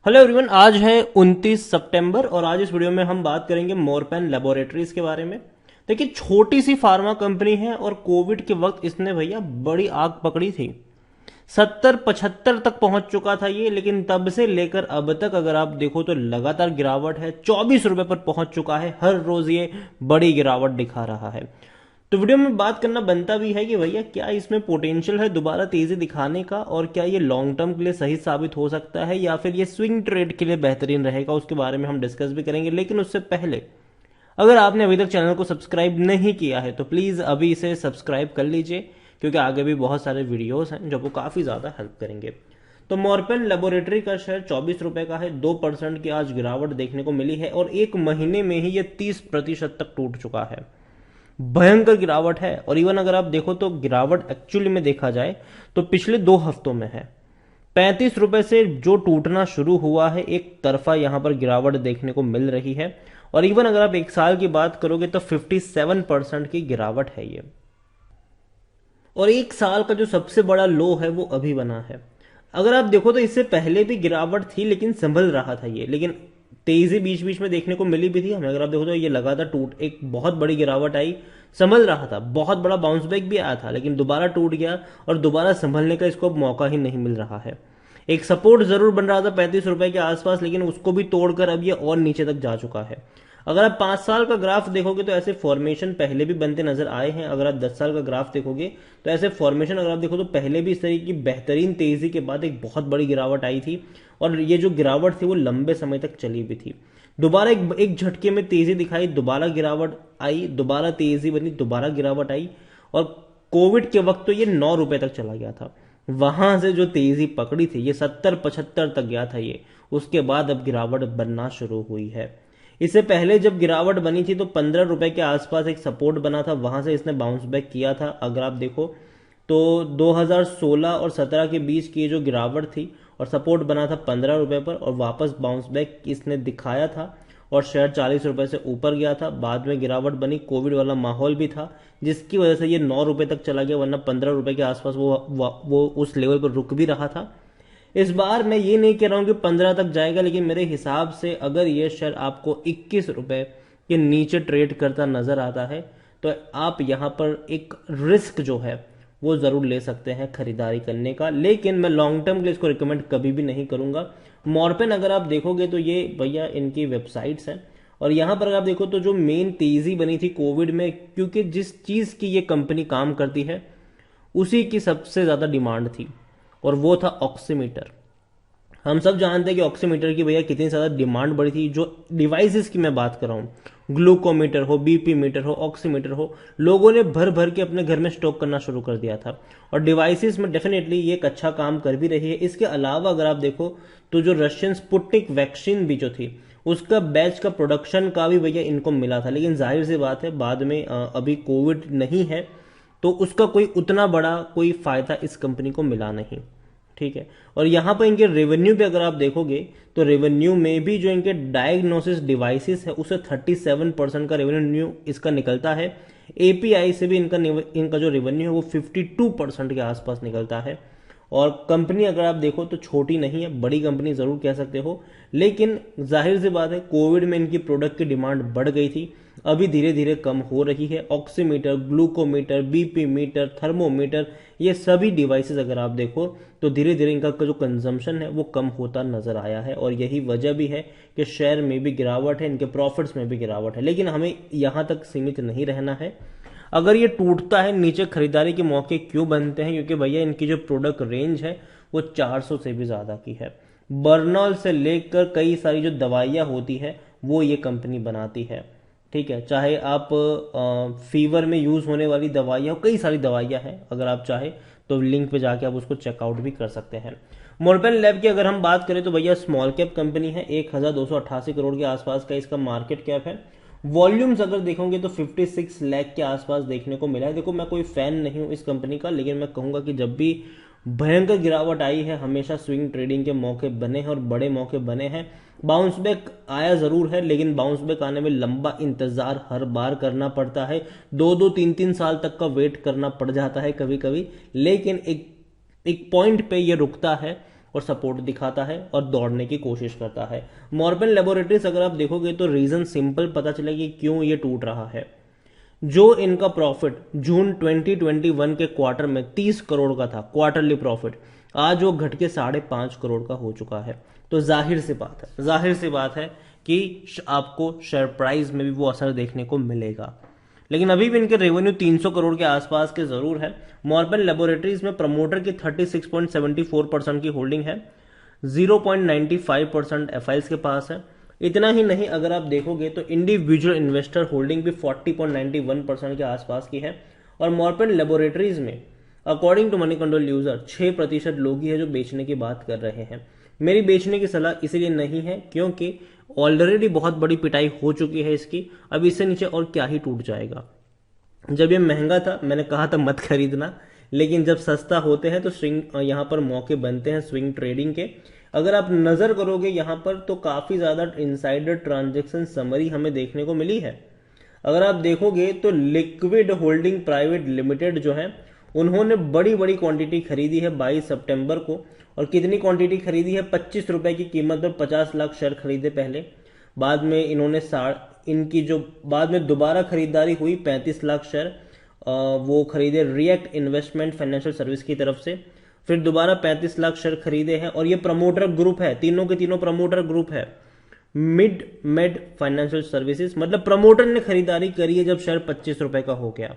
Hello everyone, आज है 29 सितंबर और आज इस वीडियो में हम बात करेंगे मोरपेन लेबोरेटरीज के बारे में। देखिए, छोटी सी फार्मा कंपनी है और कोविड के वक्त इसने भैया बड़ी आग पकड़ी थी। 70-75 तक पहुंच चुका था ये, लेकिन तब से लेकर अब तक अगर आप देखो तो लगातार गिरावट है। 24 रुपए पर पहुंच चुका है। हर रोज ये बड़ी गिरावट दिखा रहा है। तो वीडियो में बात करना बनता भी है कि भैया क्या इसमें पोटेंशियल है दोबारा तेजी दिखाने का, और क्या ये लॉन्ग टर्म के लिए सही साबित हो सकता है या फिर ये स्विंग ट्रेड के लिए बेहतरीन रहेगा, उसके बारे में हम डिस्कस भी करेंगे। लेकिन उससे पहले अगर आपने अभी तक चैनल को सब्सक्राइब नहीं किया है तो प्लीज अभी इसे सब्सक्राइब कर लीजिए, क्योंकि आगे भी बहुत सारे वीडियोस हैं जो आपको काफी ज्यादा हेल्प करेंगे। तो मॉर्पेन लेबोरेटरी का शेयर 24 रुपए का है। 2% की आज गिरावट देखने को मिली है और एक महीने में ही ये 30% तक टूट चुका है। भयंकर गिरावट है। और इवन अगर आप देखो तो गिरावट एक्चुअली में देखा जाए तो पिछले 2 हफ्तों में है। 35 रुपए से जो टूटना शुरू हुआ है, एक तरफा यहां पर गिरावट देखने को मिल रही है। और इवन अगर आप एक साल की बात करोगे तो 57% की गिरावट है ये। और एक साल का जो सबसे बड़ा लो है वो अभी बना है। अगर आप देखो तो इससे पहले भी गिरावट थी लेकिन संभल रहा था ये, लेकिन तेजी बीच बीच में देखने को मिली भी थी हमें। अगर आप देखो तो ये लगातार टूट, एक बहुत बड़ी गिरावट आई, संभल रहा था, बहुत बड़ा बाउंस बैक भी आया था, लेकिन दोबारा टूट गया और दोबारा संभलने का इसको मौका ही नहीं मिल रहा है। एक सपोर्ट जरूर बन रहा था 35 रुपए के आसपास, लेकिन उसको भी तोड़कर अब ये और नीचे तक जा चुका है। अगर आप 5 साल का ग्राफ देखोगे तो ऐसे फॉर्मेशन पहले भी बनते नजर आए हैं। अगर आप 10 साल का ग्राफ देखोगे तो ऐसे फॉर्मेशन अगर आप देखो तो पहले भी इस तरीके की बेहतरीन तेजी के बाद एक बहुत बड़ी गिरावट आई थी, और ये जो गिरावट थी वो लंबे समय तक चली भी थी। दोबारा एक झटके में तेजी दिखाई, दोबारा गिरावट आई, दोबारा तेजी बनी, दोबारा गिरावट आई। और कोविड के वक्त तो ये 9 रुपए तक चला गया था। वहां से जो तेजी पकड़ी थी ये 70-75 तक गया था ये। उसके बाद अब गिरावट बनना शुरू हुई है। इससे पहले जब गिरावट बनी थी तो 15 रुपए के आसपास एक सपोर्ट बना था, वहां से इसने बाउंस बैक किया था। अगर आप देखो तो 2016 और 17 के बीच की जो गिरावट थी और सपोर्ट बना था 15 रुपए पर, और वापस बाउंस बैक इसने दिखाया था और शेयर 40 रुपए से ऊपर गया था। बाद में गिरावट बनी, कोविड वाला माहौल भी था जिसकी वजह से ये 9 रुपए तक चला गया, वरना 15 रुपए के आसपास वो उस लेवल पर रुक भी रहा था। इस बार मैं ये नहीं कह रहा हूं कि 15 तक जाएगा, लेकिन मेरे हिसाब से अगर ये शेयर आपको 21 रुपए के नीचे ट्रेड करता नजर आता है तो आप यहां पर एक रिस्क जो है वो जरूर ले सकते हैं खरीदारी करने का। लेकिन मैं लॉन्ग टर्म के लिए इसको रिकमेंड कभी भी नहीं करूंगा। मॉर्पेन अगर आप देखोगे तो ये भैया इनकी वेबसाइट्स हैं, और यहां पर अगर आप देखो तो जो मेन तेजी बनी थी कोविड में, क्योंकि जिस चीज की ये कंपनी काम करती है उसी की सबसे ज्यादा डिमांड थी, और वो था ऑक्सीमीटर। हम सब जानते हैं कि ऑक्सीमीटर की भैया कितनी ज्यादा डिमांड बढ़ी थी। जो डिवाइसेस की मैं बात कर रहा हूं, ग्लूकोमीटर हो, बीपी मीटर हो, ऑक्सीमीटर हो, लोगों ने भर भर के अपने घर में स्टॉक करना शुरू कर दिया था, और डिवाइसेस में डेफिनेटली ये एक अच्छा काम कर भी रही है। इसके अलावा अगर आप देखो तो जो रशियन स्पुतनिक वैक्सीन भी जो थी उसका बैच का प्रोडक्शन का भी भैया इनको मिला था, लेकिन जाहिर सी बात है बाद में अभी कोविड नहीं है तो उसका कोई उतना बड़ा कोई फायदा इस कंपनी को मिला नहीं। ठीक है। और यहां पर इनके रेवेन्यू पे अगर आप देखोगे तो रेवेन्यू में भी जो इनके डायग्नोसिस डिवाइसेस है उसे 37% का रेवेन्यू इसका निकलता है। एपीआई से भी इनका जो रेवेन्यू है वो 52% के आसपास निकलता है। और कंपनी अगर आप देखो तो छोटी नहीं है, बड़ी कंपनी जरूर कह सकते हो, लेकिन जाहिर सी बात है कोविड में इनकी प्रोडक्ट की डिमांड बढ़ गई थी, अभी धीरे धीरे कम हो रही है। Oximeter, glucometer, BP meter, thermometer, ये सभी डिवाइसेस अगर आप देखो तो धीरे धीरे इनका जो कंजम्पशन है वो कम होता नजर आया है, और यही वजह भी है कि शेयर में भी गिरावट है, इनके प्रॉफिट्स में भी गिरावट है। लेकिन हमें यहां तक सीमित नहीं रहना है। अगर ये टूटता है नीचे खरीदारी के मौके क्यों बनते हैं, क्योंकि भैया इनकी जो प्रोडक्ट रेंज है वो 400 से भी ज्यादा की है। बर्नॉल से लेकर कई सारी जो दवाइयां होती है वो ये कंपनी बनाती है। ठीक है, चाहे आप फीवर में यूज होने वाली दवाइयां, कई सारी दवाइयां हैं, अगर आप चाहे तो लिंक पे जाके आप उसको चेकआउट भी कर सकते हैं। मोरपेन लैब की अगर हम बात करें तो भैया स्मॉल कैप कंपनी है, 1288 करोड़ के आसपास का इसका मार्केट कैप है। वॉल्यूम्स अगर देखोगे तो 56 लाख के आसपास देखने को मिला है। देखो, मैं कोई फैन नहीं हूं इस कंपनी का, लेकिन मैं कहूंगा कि जब भी भयंकर गिरावट आई है हमेशा स्विंग ट्रेडिंग के मौके बने हैं और बड़े मौके बने हैं। बाउंस बैक आया जरूर है, लेकिन बाउंस बैक आने में लंबा इंतजार हर बार करना पड़ता है, 2-2, 3-3 साल तक का वेट करना पड़ जाता है कभी कभी, लेकिन एक पॉइंट पे ये रुकता है और सपोर्ट दिखाता है और दौड़ने की कोशिश करता है। मॉर्पेन लेबोरेटरीज अगर आप देखोगे तो रीजन सिंपल पता चलेगा कि क्यों ये टूट रहा है। जो इनका प्रॉफिट जून 2021 के क्वार्टर में 30 करोड़ का था क्वार्टरली प्रॉफिट, आज वो घट के 5.5 करोड़ का हो चुका है। तो जाहिर सी बात है कि आपको शेयर प्राइस में भी वो असर देखने को मिलेगा। लेकिन अभी भी इनके रेवेन्यू 300 करोड़ के आसपास के जरूर है। मॉर्पेन लेबोरेटरीज में प्रमोटर की 36.74% की होल्डिंग है, 0.95% एफआईएस के पास है। इतना ही नहीं, अगर आप देखोगे तो इंडिविजुअल इन्वेस्टर होल्डिंग भी 40.91% के आसपास की है। और मॉर्पेन लेबोरेटरीज में according to Moneycontrol user 6% लोग ही है जो बेचने की बात कर रहे हैं। मेरी बेचने की सलाह इसलिए नहीं है क्योंकि ऑलरेडी बहुत बड़ी पिटाई हो चुकी है इसकी, अब इससे नीचे और क्या ही टूट जाएगा। जब ये महंगा था मैंने कहा था मत खरीदना, लेकिन जब सस्ता होते हैं तो स्विंग यहाँ पर मौके बनते हैं स्विंग ट्रेडिंग के। अगर आप नजर करोगे यहाँ पर तो काफी ज्यादा इनसाइडर ट्रांजेक्शन समरी हमें देखने को मिली है। अगर आप देखोगे तो लिक्विड होल्डिंग प्राइवेट लिमिटेड जो है उन्होंने बड़ी बड़ी क्वांटिटी खरीदी है 22 सितंबर को। और कितनी क्वांटिटी खरीदी है? 25 रुपए की कीमत में 50 लाख शेयर खरीदे पहले। बाद में इन्होंने इनकी जो बाद में दोबारा खरीदारी हुई 35 लाख शेयर वो खरीदे रिएक्ट इन्वेस्टमेंट फाइनेंशियल सर्विस की तरफ से। फिर दोबारा 35 लाख शेयर खरीदे हैं। और ये प्रमोटर ग्रुप है, तीनों के तीनों प्रमोटर ग्रुप है, मिड मेड फाइनेंशियल सर्विसेज। मतलब प्रमोटर ने खरीदारी करी है जब शेयर 25 रुपए का हो गया।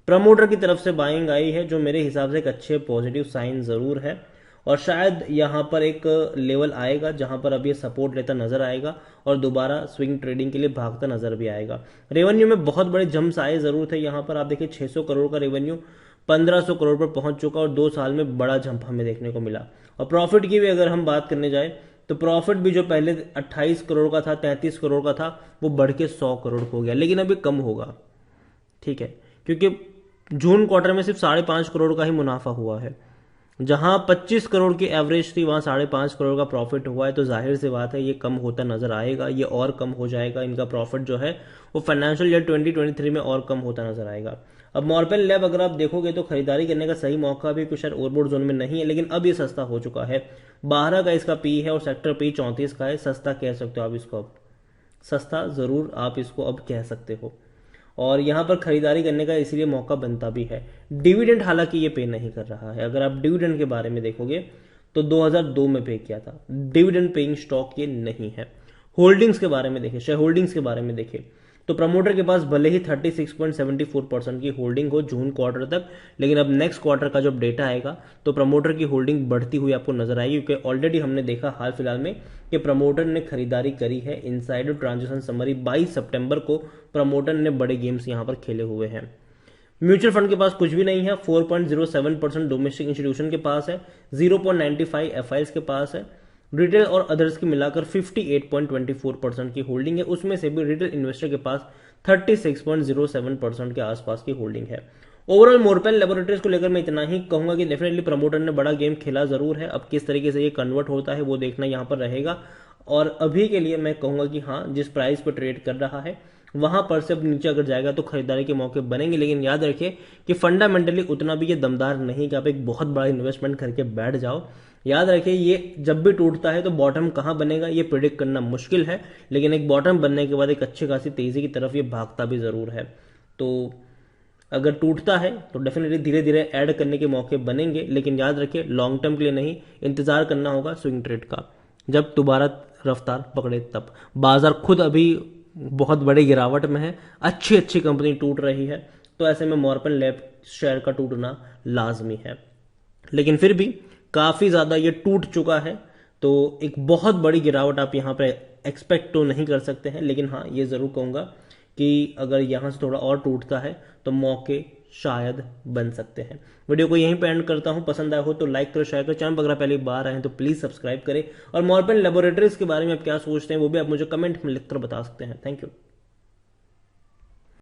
प्रमोटर की तरफ से बाइंग आई है, जो मेरे हिसाब से एक अच्छे पॉजिटिव साइन जरूर है। और शायद यहां पर एक लेवल आएगा जहां पर अब ये सपोर्ट लेता नजर आएगा और दोबारा स्विंग ट्रेडिंग के लिए भागता नजर भी आएगा। रेवेन्यू में बहुत बड़े जंप्स आए जरूर थे। यहां पर आप देखिए 600 करोड़ का रेवेन्यू 1500 करोड़ पर पहुंच चुका और 2 साल में बड़ा जंप हमें देखने को मिला। और प्रॉफिट की भी अगर हम बात करने जाए तो प्रॉफिट भी जो पहले 28 करोड़ का था, 33 करोड़ का था, वो बढ़ के 100 करोड़ हो गया। लेकिन अभी कम होगा, ठीक है, क्योंकि जून क्वार्टर में सिर्फ 5.5 करोड़ का ही मुनाफा हुआ है। जहां 25 करोड़ की एवरेज थी वहां 5.5 करोड़ का प्रॉफिट हुआ है। तो जाहिर सी बात है ये कम होता नजर आएगा, ये और कम हो जाएगा। इनका प्रॉफिट जो है वो फाइनेंशियल ईयर 2023 में और कम होता नजर आएगा। अब मॉर्पेन लैब अगर आप देखोगे तो खरीदारी करने का सही मौका भी कुछ ओवरबोर्ड जोन में नहीं है, लेकिन अब ये सस्ता हो चुका है। 12 का इसका पी है और सेक्टर पी 34 का है। सस्ता कह सकते हो आप इसको, अब सस्ता जरूर आप इसको अब कह सकते हो। और यहां पर खरीदारी करने का इसलिए मौका बनता भी है। डिविडेंड हालांकि ये पे नहीं कर रहा है। अगर आप डिविडेंड के बारे में देखोगे तो 2002 में पे किया था। डिविडेंड पेइंग स्टॉक ये नहीं है। होल्डिंग्स के बारे में देखें, शेयर होल्डिंग्स के बारे में देखें तो प्रमोटर के पास भले ही 36.74% की होल्डिंग हो जून क्वार्टर तक, लेकिन अब नेक्स्ट क्वार्टर का जब डेटा आएगा तो प्रमोटर की होल्डिंग बढ़ती हुई आपको नजर आएगी। क्योंकि ऑलरेडी हमने देखा हाल फिलहाल में कि प्रमोटर ने खरीदारी करी है। इनसाइडर ट्रांजेक्शन समरी 22 सितंबर को प्रमोटर ने बड़े गेम्स यहां पर खेले हुए हैं। म्यूचुअल फंड के पास कुछ भी नहीं है। 4.07% डोमेस्टिक इंस्टीट्यूशन के पास है, 0.95 एफआईएस के पास है। रिटेल और अदर्स की मिलाकर 58.24% की होल्डिंग है। उसमें से भी रिटेल इन्वेस्टर के पास 36.07% के आसपास की होल्डिंग है। ओवरऑल मॉर्पेन लेबोरेटरीज को लेकर मैं इतना ही कहूंगा कि डेफिनेटली प्रमोटर ने बड़ा गेम खेला जरूर है। अब किस तरीके से ये कन्वर्ट होता है वो देखना यहां पर रहेगा। और अभी के लिए मैं कहूंगा कि हाँ, जिस प्राइस पर ट्रेड कर रहा है वहां पर से अब नीचे अगर जाएगा तो खरीदारी के मौके बनेंगे। लेकिन याद रखिए कि फंडामेंटली उतना भी ये दमदार नहीं कि आप एक बहुत बड़ा इन्वेस्टमेंट करके बैठ जाओ। याद रखिए ये जब भी टूटता है तो बॉटम कहां बनेगा ये प्रिडिक्ट करना मुश्किल है, लेकिन एक बॉटम बनने के बाद एक अच्छी खासी तेजी की तरफ ये भागता भी जरूर है। तो अगर टूटता है तो डेफिनेटली धीरे धीरे ऐड करने के मौके बनेंगे। लेकिन याद रखिए लॉन्ग टर्म के लिए नहीं, इंतजार करना होगा स्विंग ट्रेड का। जब दोबारा रफ्तार पकड़े तब बाजार खुद अभी बहुत बड़ी गिरावट में है, अच्छी अच्छी कंपनी टूट रही है, तो ऐसे में मॉर्पेन लैब शेयर का टूटना लाजमी है। लेकिन फिर भी काफी ज्यादा ये टूट चुका है, तो एक बहुत बड़ी गिरावट आप यहां पर एक्सपेक्ट तो नहीं कर सकते हैं। लेकिन हाँ, ये जरूर कहूंगा कि अगर यहां से थोड़ा और टूटता है तो मौके शायद बन सकते हैं। वीडियो को यहीं पे एंड करता हूं। पसंद आया हो तो लाइक करो, शेयर करो। चैनल पर अगर पहली बार आए तो प्लीज सब्सक्राइब करें। और मॉर्पेन लेबोरेटरीज के बारे में आप क्या सोचते हैं वो भी आप मुझे कमेंट में लिखकर बता सकते हैं। Thank you.